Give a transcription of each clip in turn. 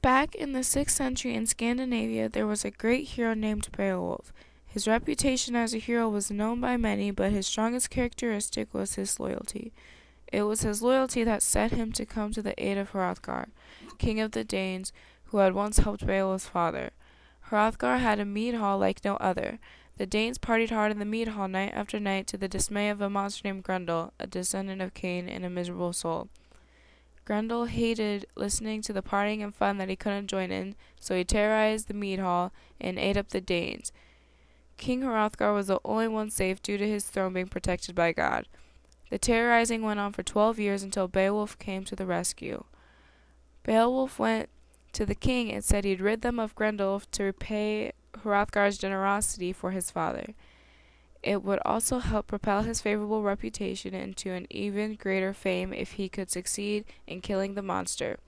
Back in the 6th century in Scandinavia, there was a great hero named Beowulf. His reputation as a hero was known by many, but his strongest characteristic was his loyalty. It was his loyalty that set him to come to the aid of Hrothgar, king of the Danes, who had once helped Beowulf's father. Hrothgar had a mead hall like no other. The Danes partied hard in the mead hall night after night to the dismay of a monster named Grendel, a descendant of Cain and a miserable soul. Grendel hated listening to the partying and fun that he couldn't join in, so he terrorized the mead hall and ate up the Danes. King Hrothgar was the only one safe due to his throne being protected by God. The terrorizing went on for 12 years until Beowulf came to the rescue. Beowulf went to the king and said he'd rid them of Grendel to repay Hrothgar's generosity for his father. It would also help propel his favorable reputation into an even greater fame if he could succeed in killing the monster.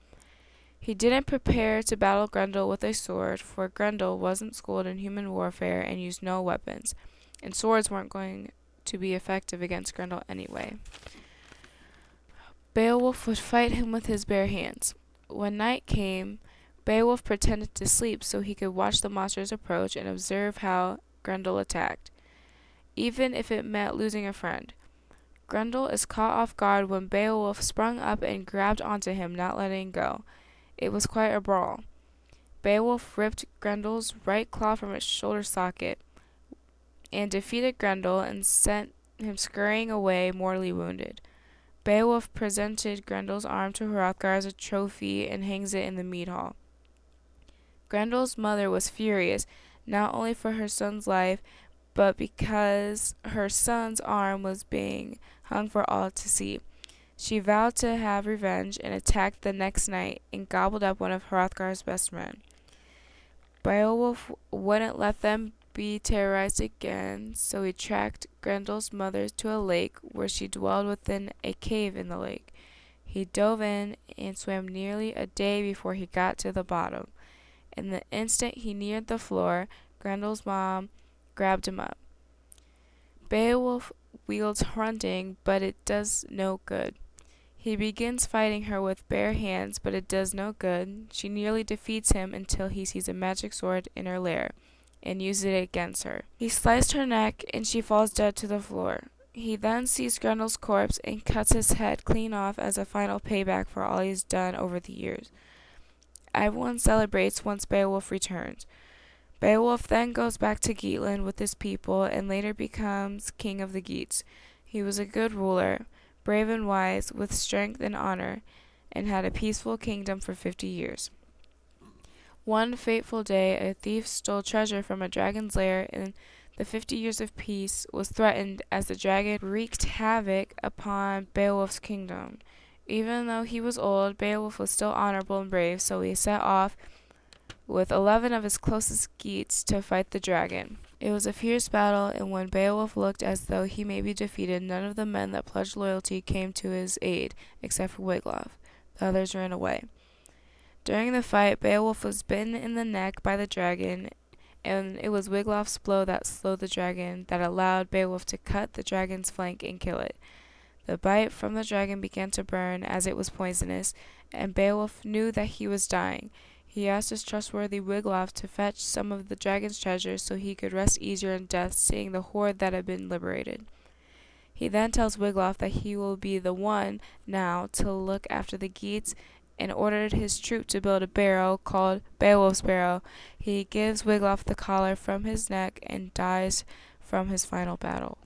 He didn't prepare to battle Grendel with a sword, for Grendel wasn't schooled in human warfare and used no weapons, and swords weren't going to be effective against Grendel anyway. Beowulf would fight him with his bare hands. When night came, Beowulf pretended to sleep so he could watch the monster's approach and observe how Grendel attacked, even if it meant losing a friend. Grendel is caught off guard when Beowulf sprung up and grabbed onto him, not letting go. It was quite a brawl. Beowulf ripped Grendel's right claw from its shoulder socket and defeated Grendel and sent him scurrying away, mortally wounded. Beowulf presented Grendel's arm to Hrothgar as a trophy and hangs it in the mead hall. Grendel's mother was furious, not only for her son's life, but because her son's arm was being hung for all to see. She vowed to have revenge and attacked the next night and gobbled up one of Hrothgar's best men. Beowulf wouldn't let them be terrorized again, so he tracked Grendel's mother to a lake where she dwelled within a cave in the lake. He dove in and swam nearly a day before he got to the bottom. In the instant he neared the floor, Grendel's mom grabbed him up. Beowulf wields hunting, but it does no good. He begins fighting her with bare hands, but it does no good. She nearly defeats him until he sees a magic sword in her lair and uses it against her. He sliced her neck and she falls dead to the floor. He then sees Grendel's corpse and cuts his head clean off as a final payback for all he's done over the years. Everyone celebrates once Beowulf returns. Beowulf then goes back to Geatland with his people and later becomes king of the Geats. He was a good ruler, brave and wise, with strength and honor, and had a peaceful kingdom for 50 years. One fateful day, a thief stole treasure from a dragon's lair, and the 50 years of peace was threatened as the dragon wreaked havoc upon Beowulf's kingdom. Even though he was old, Beowulf was still honorable and brave, so he set off with 11 of his closest Geats to fight the dragon. It was a fierce battle, and when Beowulf looked as though he may be defeated, none of the men that pledged loyalty came to his aid, except for Wiglaf. The others ran away. During the fight, Beowulf was bitten in the neck by the dragon, and it was Wiglaf's blow that slowed the dragon that allowed Beowulf to cut the dragon's flank and kill it. The bite from the dragon began to burn, as it was poisonous, and Beowulf knew that he was dying. He asked his trustworthy Wiglaf to fetch some of the dragon's treasure so he could rest easier in death, seeing the hoard that had been liberated. He then tells Wiglaf that he will be the one now to look after the Geats and ordered his troop to build a barrow called Beowulf's Barrow. He gives Wiglaf the collar from his neck and dies from his final battle.